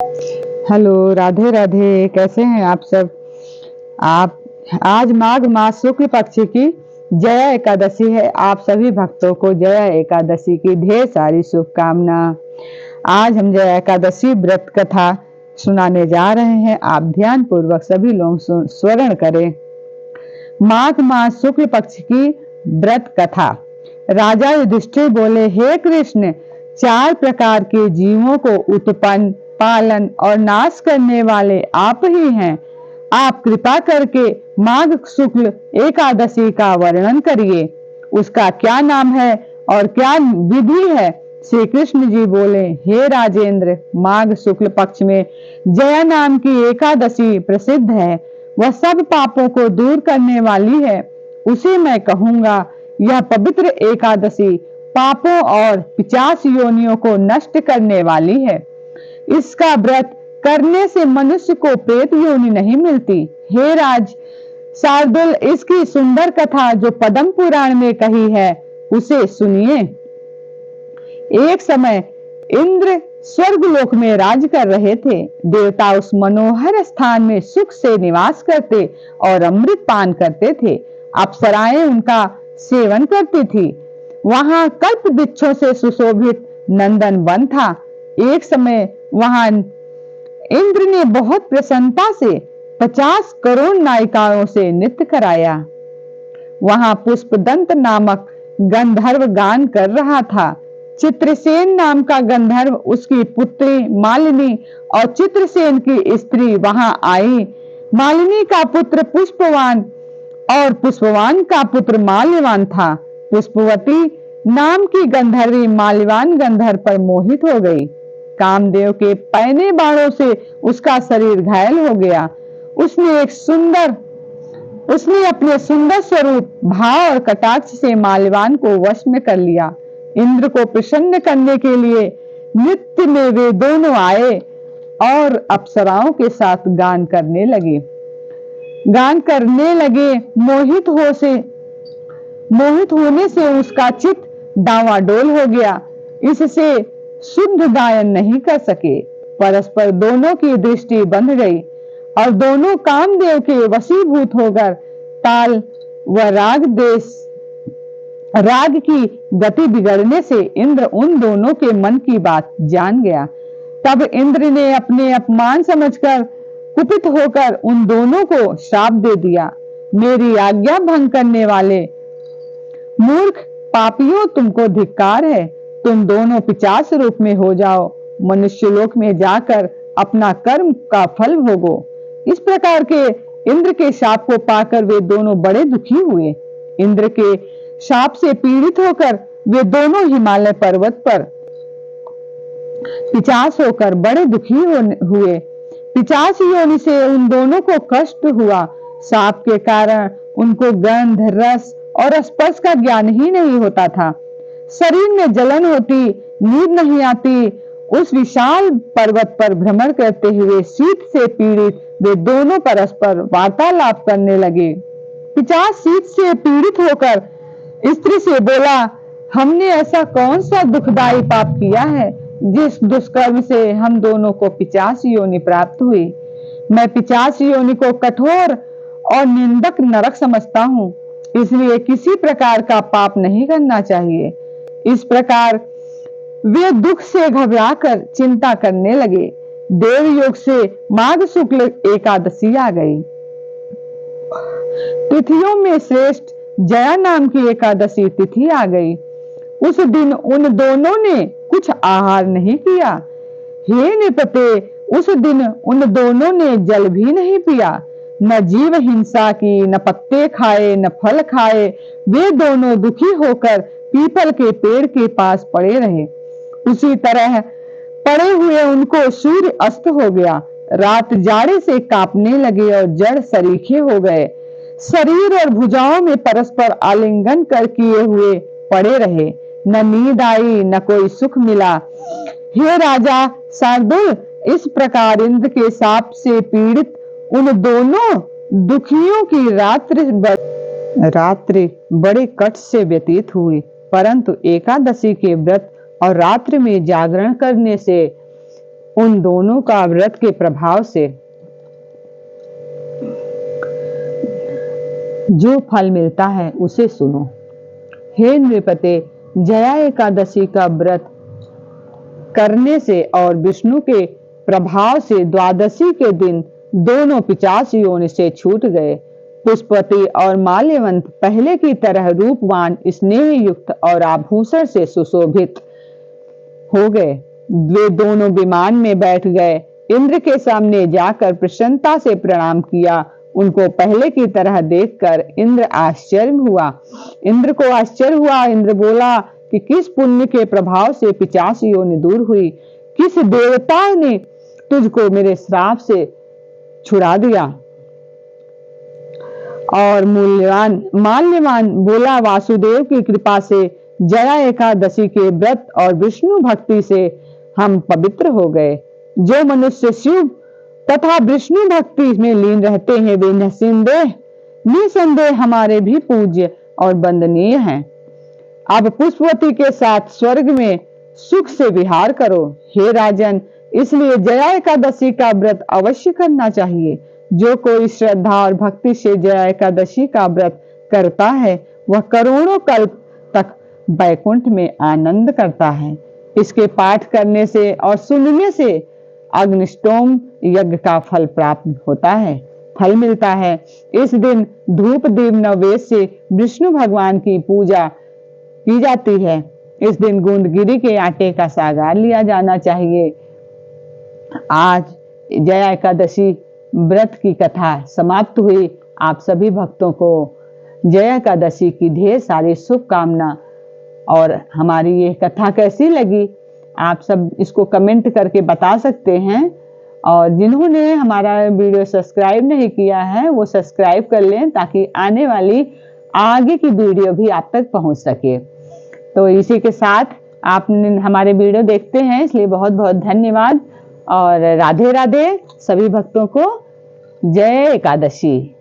Hello, Radhe Radhe. कैसे हैं आप सब? आप आज माघ मास शुक्ल पक्ष की जया एकादशी है। आप सभी भक्तों को जया एकादशी की ढेर सारी शुभकामना। आज हम जया एकादशी व्रत कथा सुनाने जा रहे हैं। आप ध्यान पूर्वक सभी लोग स्मरण करें। माघ मास शुक्ल पक्ष की व्रत कथा। राजा युधिष्ठिर बोले, हे कृष्ण, 4 प्रकार के जीवों को उत्पन्न, पालन और नाश करने वाले आप ही हैं। आप कृपा करके माघ शुक्ल एकादशी का वर्णन करिए। उसका क्या नाम है और क्या विधि है? श्री कृष्ण जी बोले, हे राजेंद्र, माघ शुक्ल पक्ष में जया नाम की एकादशी प्रसिद्ध है। वह सब पापों को दूर करने वाली है। उसे मैं कहूंगा। यह पवित्र एकादशी पापों और 50 योनियों को नष्ट करने वाली है। इसका व्रत करने से मनुष्य को प्रेत योनि नहीं मिलती। हे राज शार्दुल, इसकी सुंदर कथा जो पद्म पुराण में कही है उसे सुनिए। एक समय इंद्र स्वर्गलोक में राज कर रहे थे। देवता उस मनोहर स्थान में सुख से निवास करते और अमृत पान करते थे। अप्सराएं उनका सेवन करती थी। वहां कल्प वृक्षों से सुशोभित नंदन वन था। एक समय वहां इंद्र ने बहुत प्रसन्नता से 50 करोड़ नायिकाओं से नृत्य कराया। वहां पुष्पदंत नामक गंधर्व गान कर रहा था। चित्रसेन नाम का गंधर्व, उसकी पुत्री मालिनी और चित्रसेन की स्त्री वहां आई। मालिनी का पुत्र पुष्पवान और पुष्पवान का पुत्र माल्यवान था। पुष्पवती नाम की गंधर्वी माल्यवान गंधर्व पर मोहित हो गई। कामदेव के पैने बाणों से उसका शरीर घायल हो गया। उसने अपने सुंदर स्वरूप, भाव और कटाक्ष से माल्यवान को वश में कर लिया। इंद्र को प्रसन्न करने के लिए नृत्य में वे दोनों आए और अप्सराओं के साथ गान करने लगे। मोहित होने से उसका चित्त डावाडोल हो गया। इससे शुद्ध गायन नहीं कर सके। परस्पर दोनों की दृष्टि बंध गई और दोनों कामदेव के वशीभूत होकर ताल व राग की गति बिगड़ने से इंद्र उन दोनों के मन की बात जान गया। तब इंद्र ने अपने अपमान समझकर कुपित होकर उन दोनों को श्राप दे दिया। मेरी आज्ञा भंग करने वाले मूर्ख पापियों, तुमको धिक्कार है। तुम दोनों 50 रूप में हो जाओ। मनुष्यलोक में जाकर अपना कर्म का फल भोगो। इस प्रकार के इंद्र के शाप को पाकर वे दोनों बड़े दुखी हुए। इंद्र के शाप से पीड़ित होकर वे दोनों हिमालय पर्वत पर 50 होकर बड़े दुखी हुए। 50 योनि से उन दोनों को कष्ट हुआ। शाप के कारण उनको गंध, रस और स्पर्श का ज्ञान ही नहीं होता था। शरीर में जलन होती, नींद नहीं आती। उस विशाल पर्वत पर भ्रमण करते हुए शीत से पीड़ित वे दोनों परस्पर वार्तालाप करने लगे। 50 शीत से पीड़ित होकर स्त्री से बोला, हमने ऐसा कौन सा दुखदायी पाप किया है जिस दुष्कर्म से हम दोनों को 50 योनि प्राप्त हुई? मैं 50 योनि को कठोर और निंदक नरक समझता हूँ, इसलिए किसी प्रकार का पाप नहीं करना चाहिए। इस प्रकार वे दुख से घबराकर चिंता करने लगे। देवयोग से माघ शुक्ल एकादशी आ गई। तिथियों में श्रेष्ठ जया नाम की एकादशी तिथि आ गई। उस दिन उन दोनों ने कुछ आहार नहीं किया। हे नृपते, उस दिन उन दोनों ने जल भी नहीं पिया। न जीव हिंसा की, न पत्ते खाए, न फल खाए। वे दोनों दुखी होकर पीपल के पेड़ के पास पड़े रहे। उसी तरह पड़े हुए उनको सूर्य अस्त हो गया। रात जाड़े से कांपने लगे और जड़ सरीखे हो गए। शरीर और भुजाओं में परस्पर आलिंगन कर किए हुए पड़े रहे। न नींद आई, न कोई सुख मिला। हे राजा शार्दुल, इस प्रकार इंद्र के शाप से पीड़ित उन दोनों दुखियों की रात्रि बड़े कष्ट से व्यतीत हुई। परंतु एकादशी के व्रत और रात्रि में जागरण करने से उन दोनों का व्रत के प्रभाव से जो फल मिलता है उसे सुनो। हे नृपते, जया एकादशी का व्रत करने से और विष्णु के प्रभाव से द्वादशी के दिन दोनों पिशाच योनि से छूट गए। पुष्पवती और माल्यवंत पहले की तरह रूपवान, स्नेह युक्त और आभूषण से सुशोभित हो गए। वे दोनों विमान में बैठ गए। इंद्र के सामने जाकर प्रसन्नता से प्रणाम किया। उनको पहले की तरह देखकर इंद्र आश्चर्य हुआ। इंद्र को आश्चर्य हुआ। इंद्र बोला कि किस पुण्य के प्रभाव से पिशाच योनि दूर हुई, किस देवता ने तुझको मेरे श्राप से छुड़ा दिया। और माल्यवान बोला, वासुदेव की कृपा से जया एकादशी के व्रत और विष्णु भक्ति से हम पवित्र हो गए। जो मनुष्य शिव तथा विष्णु भक्ति में लीन रहते हैं वे निसंदेह हमारे भी पूज्य और वंदनीय हैं। अब पुष्पवती के साथ स्वर्ग में सुख से विहार करो। हे राजन, इसलिए जया एकादशी का व्रत अवश्य करना चाहिए। जो कोई श्रद्धा और भक्ति से जया एकादशी का व्रत करता है वह करोड़ों कल्प तक वैकुंठ में आनंद करता है। इसके पाठ करने से और सुनने से अग्निष्टोम यज्ञ का फल प्राप्त होता है, फल मिलता है। इस दिन धूप दीप नैवेद्य से विष्णु भगवान की पूजा की जाती है। इस दिन गोंदगिरी के आटे का सागार लिया जाना चाहिए। आज जया एकादशी व्रत की कथा समाप्त हुई। आप सभी भक्तों को जया एकादशी की ढेर सारी शुभकामना। और हमारी ये कथा कैसी लगी आप सब इसको कमेंट करके बता सकते हैं। और जिन्होंने हमारा वीडियो सब्सक्राइब नहीं किया है वो सब्सक्राइब कर लें ताकि आने वाली आगे की वीडियो भी आप तक पहुंच सके। तो इसी के साथ आपने हमारे वीडियो देखते हैं इसलिए बहुत बहुत धन्यवाद और राधे राधे। सभी भक्तों को जय एकादशी।